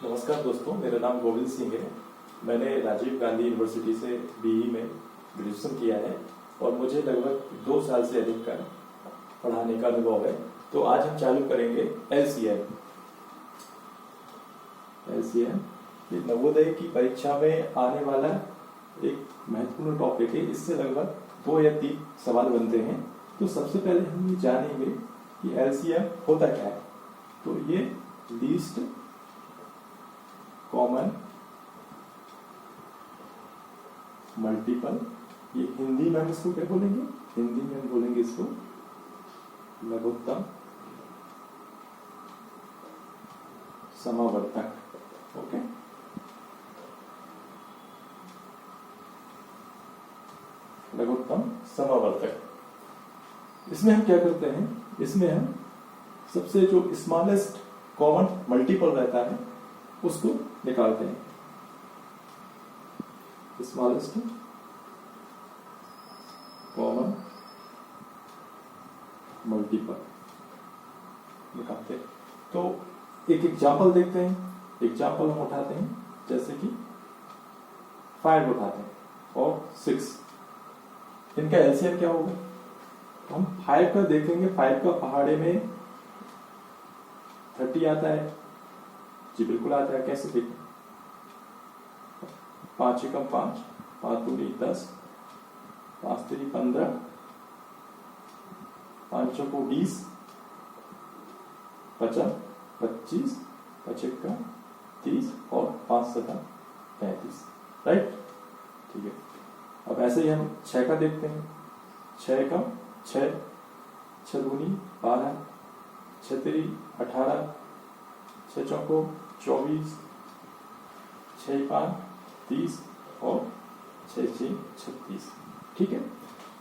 नमस्कार दोस्तों, मेरा नाम गोविंद सिंह है। मैंने राजीव गांधी यूनिवर्सिटी से बीई में ग्रेजुएशन किया है और मुझे लगभग 2 साल से अधिक का पढ़ाने का अनुभव है। तो आज हम चालू करेंगे एलसीएम। ये नवोदय की परीक्षा में आने वाला एक महत्वपूर्ण टॉपिक है। इससे लगभग 2 या 3 सवाल बनते हैं। तो सबसे पहले हम ये जानेंगे कि एलसीएम होता क्या है। तो ये लीस्ट कॉमन मल्टीपल, ये हिंदी में हम इसको क्या बोलेंगे? हिंदी में हम बोलेंगे इसको लघुत्तम समावर्तक। ओके, लघुत्तम समावर्तक। इसमें हम क्या करते हैं? इसमें हम सबसे जो स्मॉलेस्ट कॉमन मल्टीपल रहता है उसको निकालते हैं। स्मॉलेस्ट कॉमन मल्टीपल निकालते हैं। तो एक एग्जाम्पल देखते हैं। एग्जाम्पल हम उठाते हैं, जैसे कि 5 उठाते हैं और 6। इनका एलसीएम क्या होगा? हम 5 का देखेंगे। 5 का पहाड़े में 30 आता है। जी बिल्कुल आता है। कैसे देखें? 5 एकम 5, 5 दूनी 10, 5 3 15, 5 चौको 20, 50, 25, 5 का 30 और 5 7 35। राइट, ठीक है। अब ऐसे ही हम 6 का देखते हैं। 6 का 6, 6 दूनी 12, 6 3 18, 6 चौको 24, 6 5 30 और 6 6 36। ठीक है।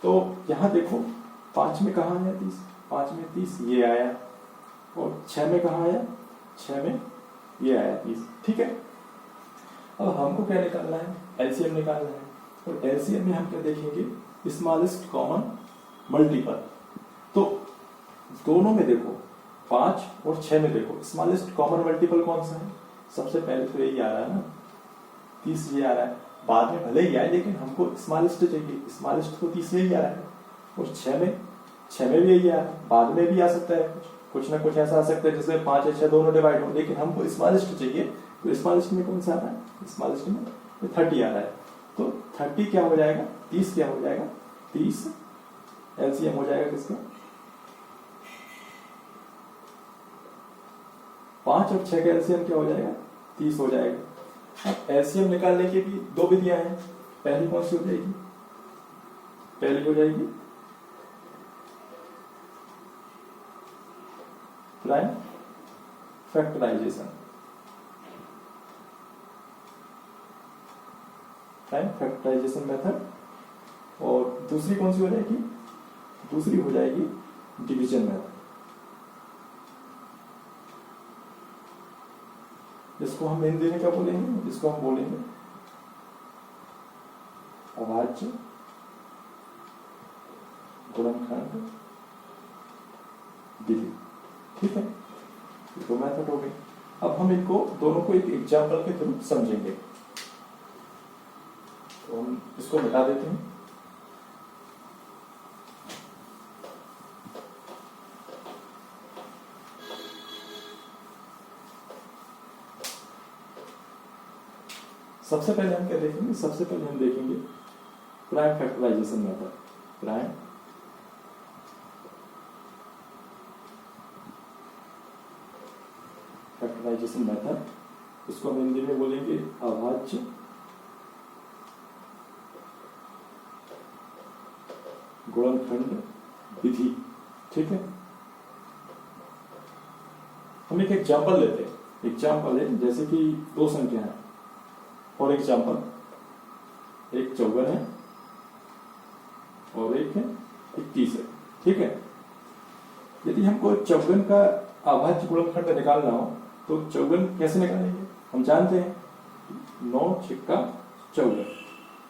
तो यहां देखो 5 में कहा आया 30? 5 में 30 ये आया और 6 में कहा आया? 6 में ये आया 30। ठीक है। अब हमको क्या निकालना है? एलसीएम निकालना है। और एलसीएम में हम क्या देखेंगे? Smallest common multiple. तो दोनों में देखो, 5 और 6 में देखो स्मॉलेस्ट कॉमन मल्टीपल कौन सा है? सबसे पहले तो यही आ रहा है ना, 30 ये आ रहा है। बाद में भले ही आए लेकिन हमको स्मॉलेस्ट चाहिए। स्मॉलेस्ट तो 30 यही आ रहा है। और 6 में भी यही आ रहा है। बाद में भी आ सकता है, कुछ ना कुछ ऐसा आ सकता है जिसमें 5 या 6 दोनों डिवाइड हो, लेकिन हमको स्मॉलेस्ट चाहिए। तो स्मॉलेस्ट में कौन सा आ रहा है? स्मॉलेस्ट में 30 आ रहा है। तो 30 क्या हो जाएगा? 30 क्या हो जाएगा? 30 एलसीएम हो जाएगा किसका? 5 और 6 का एलसीएम क्या हो जाएगा? 30 हो जाएगा। अब एलसीएम निकालने की भी 2 विधियां हैं। पहली कौन सी हो जाएगी? पहली हो जाएगी prime factorisation. Prime factorisation method. और दूसरी कौन सी हो जाएगी? दूसरी हो जाएगी डिवीजन मेथड, जिसको हम हिंदी में क्या बोलेंगे? जिसको हम बोलेंगे अभाज्य गुणनखंड विधि। ठीक है, ये तो मेथड हो गई। अब हम इनको दोनों को एक एग्जाम्पल के थ्रू समझेंगे। तो हम इसको मिटा देते हैं। सबसे पहले हम क्या देखेंगे? सबसे पहले हम देखेंगे prime factorisation method. Prime factorisation method, इसको हम हिंदी में बोलेंगे अभाज्य गुणनखंड विधि। ठीक है। हम एक एग्जाम्पल लेते हैं। एग्जाम्पल है जैसे कि 2 संख्या है। फॉर एग्जाम्पल, एक 54 है और एक है 21 है। ठीक है। यदि हमको 54 का अभाज्य गुणनखंड निकालना हो तो 54 कैसे निकालेंगे? हम जानते हैं 9 छिक्का 54।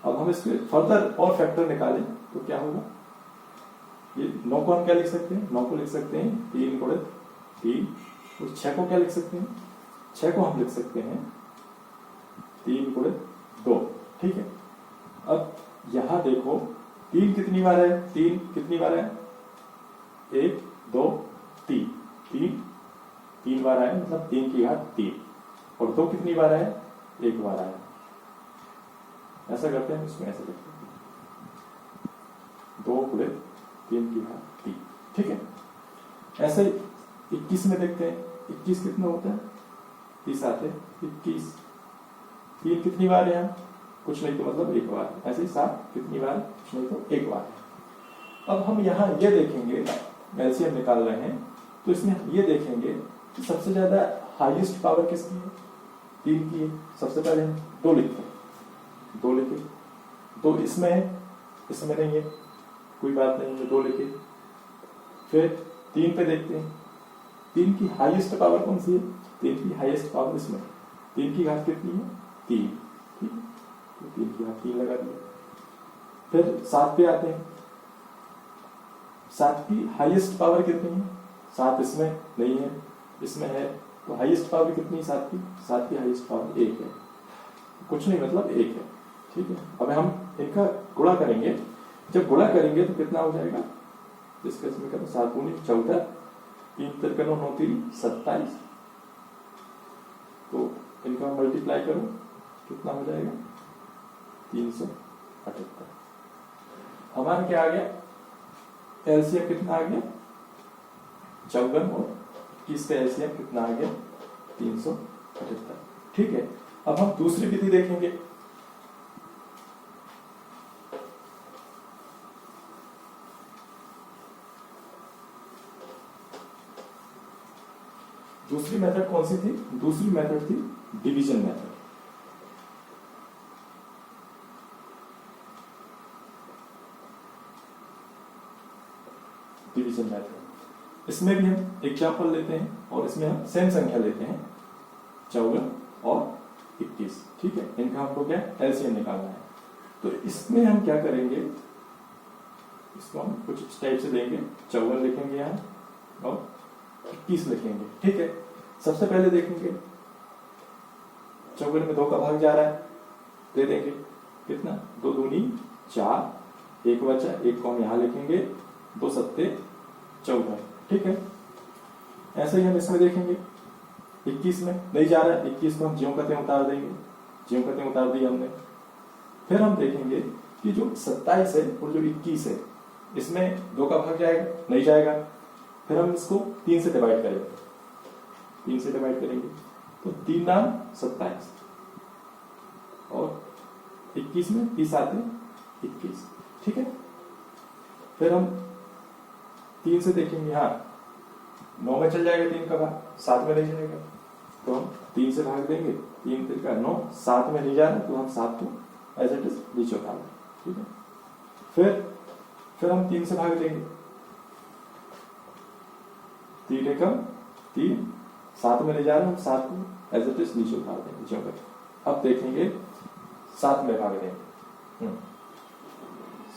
अब हम इसके फर्दर और फैक्टर निकालें तो क्या होगा? ये 9 को हम क्या लिख सकते हैं? 9 को लिख सकते हैं 3 गुणित 3। और 6 को क्या लिख सकते हैं? 6 को हम लिख सकते हैं 3 गुणे 2, ठीक है। अब यहां देखो 3 कितनी बार है, 3 कितनी बार है, 1 2 3, 3 बार आया, मतलब 3 की घात 3, और 2 कितनी बार आया, 1 बार आया। ऐसा करते हैं, इसमें ऐसे करते हैं 2 गुणे 3 की घात 3, ठीक है। ऐसे 21 में देखते हैं, 21 कितना होता है, 30 आते 21, 3 कितनी बार है, कुछ नहीं तो मतलब 1 बार। ऐसे ही 7 कितनी बार, कुछ नहीं तो 1 बार है। अब हम यहाँ ये देखेंगे, एलसीएम निकाल रहे हैं, तो इसमें हम ये देखेंगे कि सबसे ज्यादा हाईएस्ट पावर किसकी है, 3 की है। सबसे पहले हम 2 लिखते हैं, 2 लिखे, तो इसमें है, इसमें नहीं है, कोई बात नहीं है, 2 लिखे। फिर 3 पे देखते हैं, 3 की हाईएस्ट पावर कौन सी है, 3 की हाईएस्ट पावर इसमें, 3 की घात कितनी है, 3, ठीक है, तो 3 की घात 3 लगा दिया। फिर 7 पे आते हैं, 7 की हाईएस्ट पावर कितनी है, 7 इसमें नहीं है, इसमें है, तो हाईएस्ट पावर कितनी है 7 की, 7 की हाईएस्ट पावर 1 है, कुछ नहीं मतलब 1 है, ठीक है। अब हम इनका गुणा करेंगे, जब गुणा करेंगे तो कितना हो जाएगा, इसका इसमें करो 7 दूनी 14, 3 तिरका 9 9 3 27, तो इनका मल्टीप्लाई करो कितना हो जाएगा 378। हमारा क्या आ गया, एलसीएम कितना आ गया 54, और किसका एलसीएम कितना आ गया 378, ठीक है। अब हम दूसरी विधि देखेंगे, दूसरी मेथड कौन सी थी, दूसरी मेथड थी डिवीजन मेथड। डिवीजन मेथड, इसमें भी हम एग्जाम्पल लेते हैं और इसमें हम सेम संख्या लेते हैं 54 और 21, ठीक है। इनका हमको क्या एलसीएम निकालना है, तो इसमें हम क्या करेंगे, इसको हम कुछ इस टाइप से लेंगे, 54 लिखेंगे यहाँ और 21 लिखेंगे, ठीक है। सबसे पहले देखेंगे 54 में 2 का भाग जा रहा है, दे देंगे कितना, 2 दूनी 4, 1 बचा, 1 को हम यहाँ लिखेंगे, 2 सत्ते 14, ठीक है। ऐसे ही हम इसमें देखेंगे 21 में नहीं जा रहा है, 21 को हम ज्यों का त्यों उतार देंगे, ज्यों का त्यों उतार दिया हमने। फिर हम देखेंगे कि जो 27 है और जो 21 है, इसमें 2 का भाग जाएगा, नहीं जाएगा, फिर हम इसको 3 से डिवाइड करेंगे, 3 से डिवाइड करेंगे, तो 3 नाम 27, और 21 में 30 आते 21, ठीक है। फिर हम 3 से देखेंगे, हाँ 9 में चल जाएगा 3 का भाग, 7 में नहीं जाएगा, तो हम 3 से भाग देंगे, 3 3 का 9, 7 में नहीं जा रहा, तो हम 7 को एज इट इज नीचे उतार देंगे, ठीक है। फिर हम 3 से भाग देंगे, 3 एकम 3, 7 में ले जा रहे हैं, हम 7 को एज इट इज नीचे उतार देंगे ज्यों का। अब देखेंगे 7 में भाग देंगे,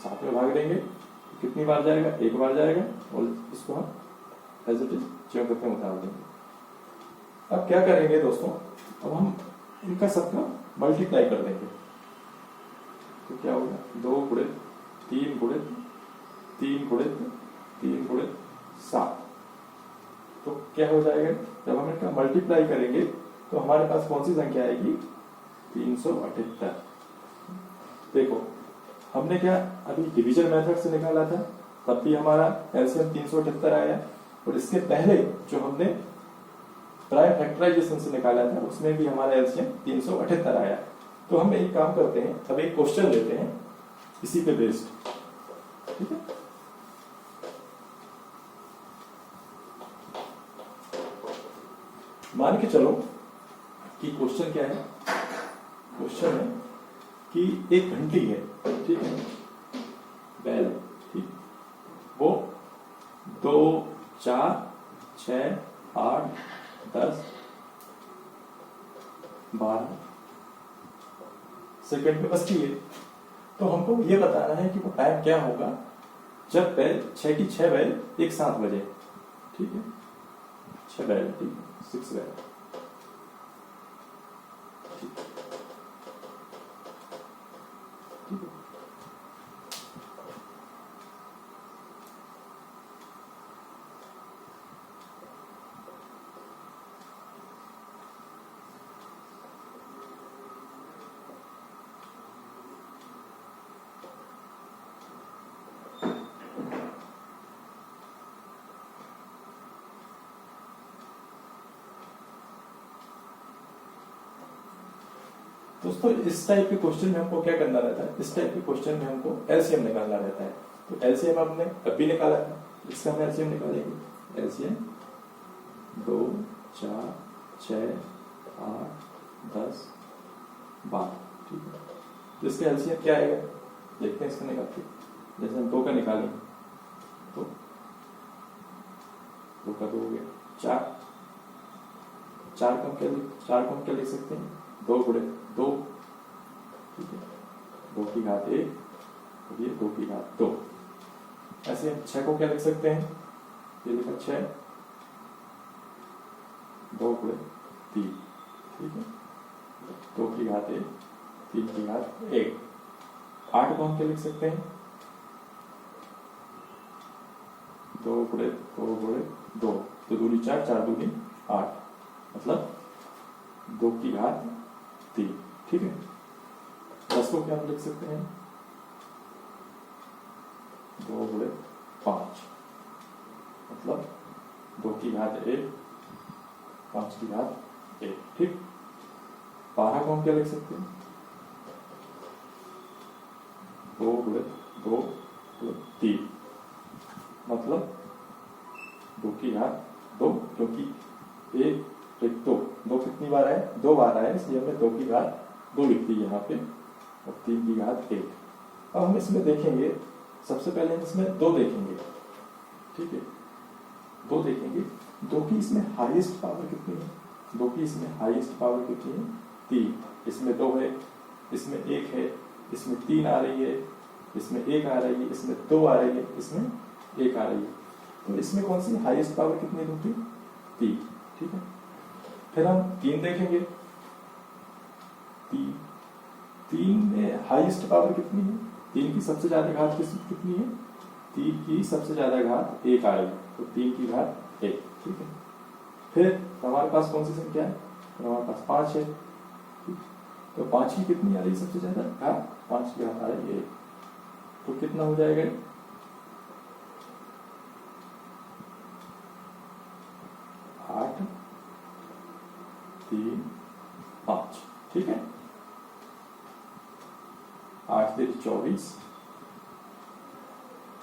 7 में भाग देंगे, कितनी बार जाएगा, 1 बार जाएगा, और इसको हम एज इट इज ज्यों करके उतार देंगे। अब क्या करेंगे दोस्तों, अब हम इनका सबका मल्टीप्लाई कर देंगे, तो क्या होगा 2 गुणे 3 गुणे 3 गुणे 3 गुणे 7, तो क्या हो जाएगा, जब हम इनका मल्टीप्लाई करेंगे तो हमारे पास कौन सी संख्या आएगी 378। देखो हमने क्या अभी डिवीजन मेथड से निकाला था, तब भी हमारा एलसीएम 378 आया, और इसके पहले जो हमने प्राइम फैक्टराइजेशन से निकाला था उसमें भी हमारा एलसीएम 378 आया। तो हम एक काम करते हैं, अब एक क्वेश्चन लेते हैं इसी पे बेस्ड, ठीक है। मान के चलो कि क्वेश्चन क्या है, क्वेश्चन है कि एक घंटी है, ठीक है, बैल, ठीक, वो 2 4 6 8 10 12 सेकंड में बजती है। तो हमको ये बताना है कि वो टाइम क्या होगा जब बैल 6 की 6 बैल एक साथ बजे, ठीक है, 6 बैल, ठीक है, 6 बैल। दोस्तों इस टाइप के क्वेश्चन में हमको क्या करना रहता है, इस टाइप के क्वेश्चन में हमको एलसीएम निकालना रहता है। तो एलसीएम हमने अभी निकाला है, इसका हम एलसीएम निकालेंगे। एलसीएम 2 4 6 8 10 12, ठीक है। तो इसका एलसीएम क्या आएगा, देखते हैं इसका निकाल के। जैसे हम 2 का निकालें तो 2 का 2 हो गया, 4 को हम क्या लिख सकते हैं, 2 गुणे 2, ठीक है, 2 की घात 1 और ये 2 की घात 2। ऐसे हम 6 को क्या लिख सकते हैं, ये लिखा 6 2 गुणे 3, ठीक है, 2 की घात 1 3 की घात 1। 8 को हम क्या लिख सकते हैं, 2 गुणे 2 गुणे 2, तो दूनी 4 4 दूनी 8, मतलब 2 की घात 3, ठीक है। 10 को क्या हम लिख सकते हैं, 2 गुणे 5, मतलब 2 की घात 1 5 की घात 1, ठीक। 12 को हम क्या लिख सकते हैं, 2 गुणे 2 गुणे 3, मतलब 2 की घात 2, क्योंकि 1 2 कितनी बार आए, 2 बार आए, इसलिए हमने 2 की घात 2 लिख दी यहाँ पे, और 3 की घात 1। अब हम इसमें देखेंगे, सबसे पहले हम इसमें 2 देखेंगे, ठीक है, 2 देखेंगे। 2 की इसमें हाईएस्ट पावर कितनी है, 2 की इसमें हाईएस्ट पावर कितनी है, 3। इसमें 2 है, इसमें 1 है, इसमें 3 आ रही है, इसमें 1 आ रही है, इसमें 2 आ रही है, इसमें 1 आ रही है। तो इसमें कौन सी हाईएस्ट पावर कितनी है, 3, ठीक है। फिर हम 3 देखेंगे, 3 में हाईएस्ट पावर कितनी है, 3 की सबसे ज्यादा घात कितनी है, 3 की सबसे ज्यादा घात 1 आ रही है, तो 3 की घात 1, ठीक है। फिर हमारे पास कौन सी संख्या है, हमारे पास 5 है, तो 5 की कितनी आ रही है सबसे ज्यादा घात, 5 की घात आ रही है 1, तो कितना हो जाएगा, 8 3 5, ठीक है। 8 3 24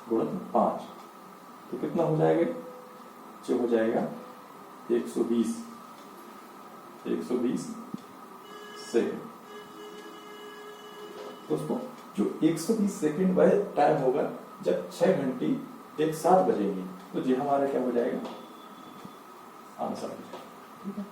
गुणित 5, तो कितना हो जाएगा, जो हो जाएगा 120 सेकंड। दोस्तों जो 120 सेकंड वह टाइम होगा जब 6 घंटे एक साथ बजेंगे, तो ये हमारा क्या हो जाएगा, आंसर, ठीक है।